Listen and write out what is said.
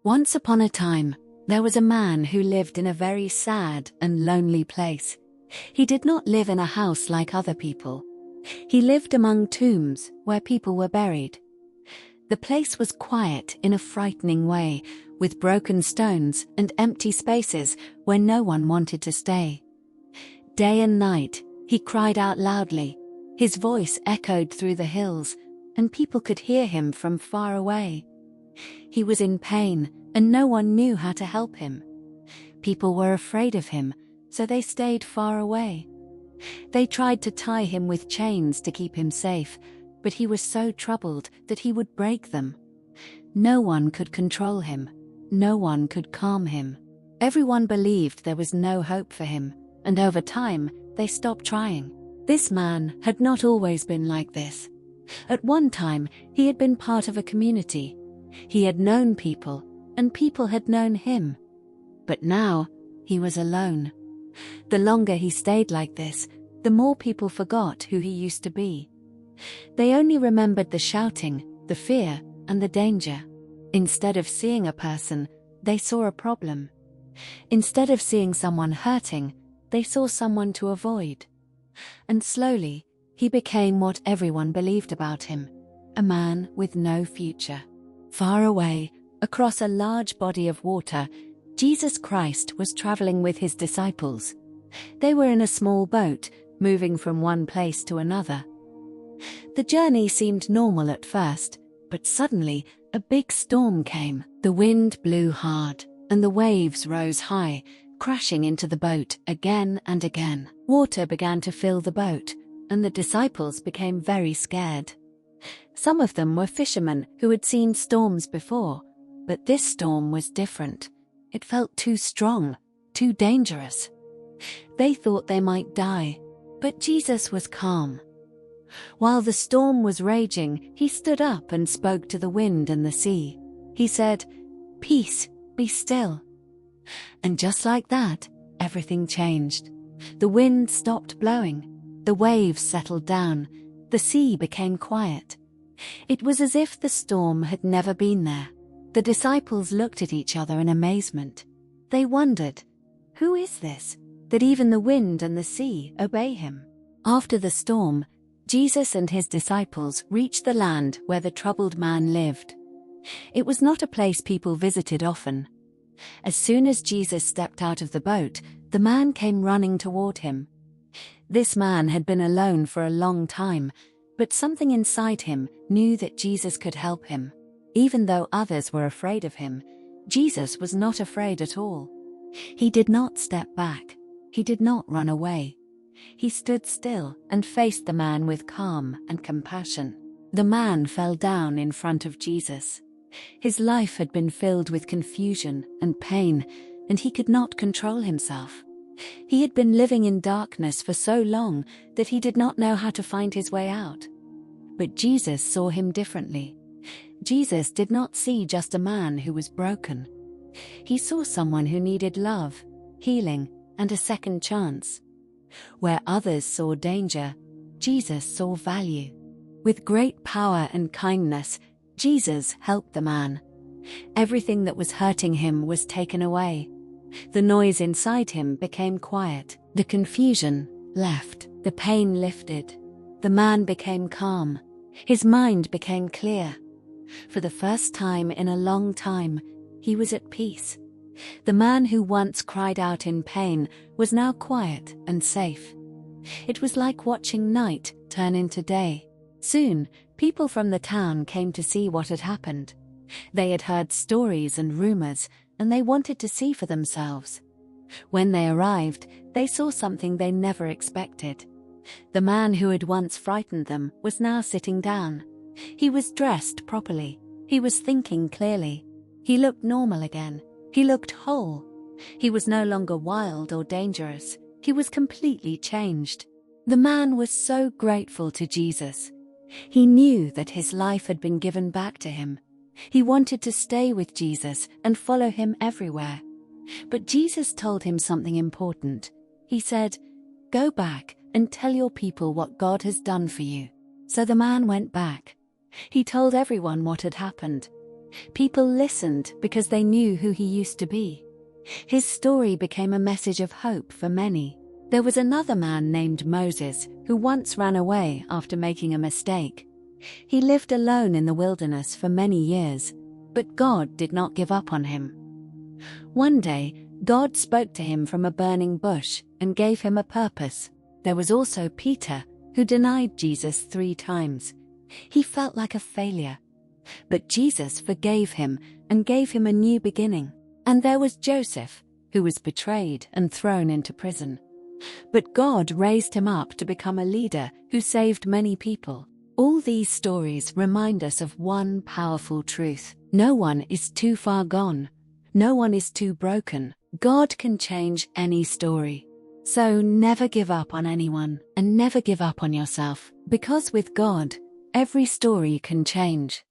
Once upon a time, there was a man who lived in a very sad and lonely place. He did not live in a house like other people. He lived among tombs where people were buried. The place was quiet in a frightening way, with broken stones and empty spaces where no one wanted to stay. Day and night, he cried out loudly. His voice echoed through the hills, and people could hear him from far away. He was in pain, and no one knew how to help him. People were afraid of him, so they stayed far away. They tried to tie him with chains to keep him safe, but he was so troubled that he would break them. No one could control him. No one could calm him. Everyone believed there was no hope for him, and over time, they stopped trying. This man had not always been like this. At one time, he had been part of a community. He had known people, and people had known him. But now, he was alone. The longer he stayed like this, the more people forgot who he used to be. They only remembered the shouting, the fear, and the danger. Instead of seeing a person, they saw a problem. Instead of seeing someone hurting, they saw someone to avoid. And slowly, he became what everyone believed about him, a man with no future. Far away, across a large body of water, Jesus Christ was traveling with his disciples. They were in a small boat, moving from one place to another. The journey seemed normal at first, but suddenly, a big storm came. The wind blew hard, and the waves rose high, crashing into the boat again and again. Water began to fill the boat, and the disciples became very scared. Some of them were fishermen who had seen storms before, but this storm was different. It felt too strong, too dangerous. They thought they might die, but Jesus was calm. While the storm was raging, he stood up and spoke to the wind and the sea. He said, "Peace, be still." And just like that, everything changed. The wind stopped blowing. The waves settled down. The sea became quiet. It was as if the storm had never been there. The disciples looked at each other in amazement. They wondered, "Who is this, that even the wind and the sea obey him?" After the storm, Jesus and his disciples reached the land where the troubled man lived. It was not a place people visited often. As soon as Jesus stepped out of the boat, the man came running toward him. This man had been alone for a long time, but something inside him knew that Jesus could help him. Even though others were afraid of him, Jesus was not afraid at all. He did not step back. He did not run away. He stood still and faced the man with calm and compassion. The man fell down in front of Jesus. His life had been filled with confusion and pain, and he could not control himself. He had been living in darkness for so long that he did not know how to find his way out. But Jesus saw him differently. Jesus did not see just a man who was broken. He saw someone who needed love, healing, and a second chance. Where others saw danger, Jesus saw value. With great power and kindness, Jesus helped the man. Everything that was hurting him was taken away. The noise inside him became quiet. The confusion left. The pain lifted. The man became calm. His mind became clear. For the first time in a long time, he was at peace. The man who once cried out in pain was now quiet and safe. It was like watching night turn into day. Soon, people from the town came to see what had happened. They had heard stories and rumors, and they wanted to see for themselves. When they arrived, they saw something they never expected. The man who had once frightened them was now sitting down. He was dressed properly. He was thinking clearly. He looked normal again. He looked whole. He was no longer wild or dangerous. He was completely changed. The man was so grateful to Jesus. He knew that his life had been given back to him. He wanted to stay with Jesus and follow him everywhere. But Jesus told him something important. He said, "Go back and tell your people what God has done for you." So the man went back. He told everyone what had happened. People listened because they knew who he used to be. His story became a message of hope for many. There was another man named Moses who once ran away after making a mistake. He lived alone in the wilderness for many years, but God did not give up on him. One day, God spoke to him from a burning bush and gave him a purpose. There was also Peter, who denied Jesus 3 times. He felt like a failure. But Jesus forgave him and gave him a new beginning. And there was Joseph, who was betrayed and thrown into prison. But God raised him up to become a leader who saved many people. All these stories remind us of one powerful truth. No one is too far gone. No one is too broken. God can change any story. So never give up on anyone and never give up on yourself, because with God, every story can change.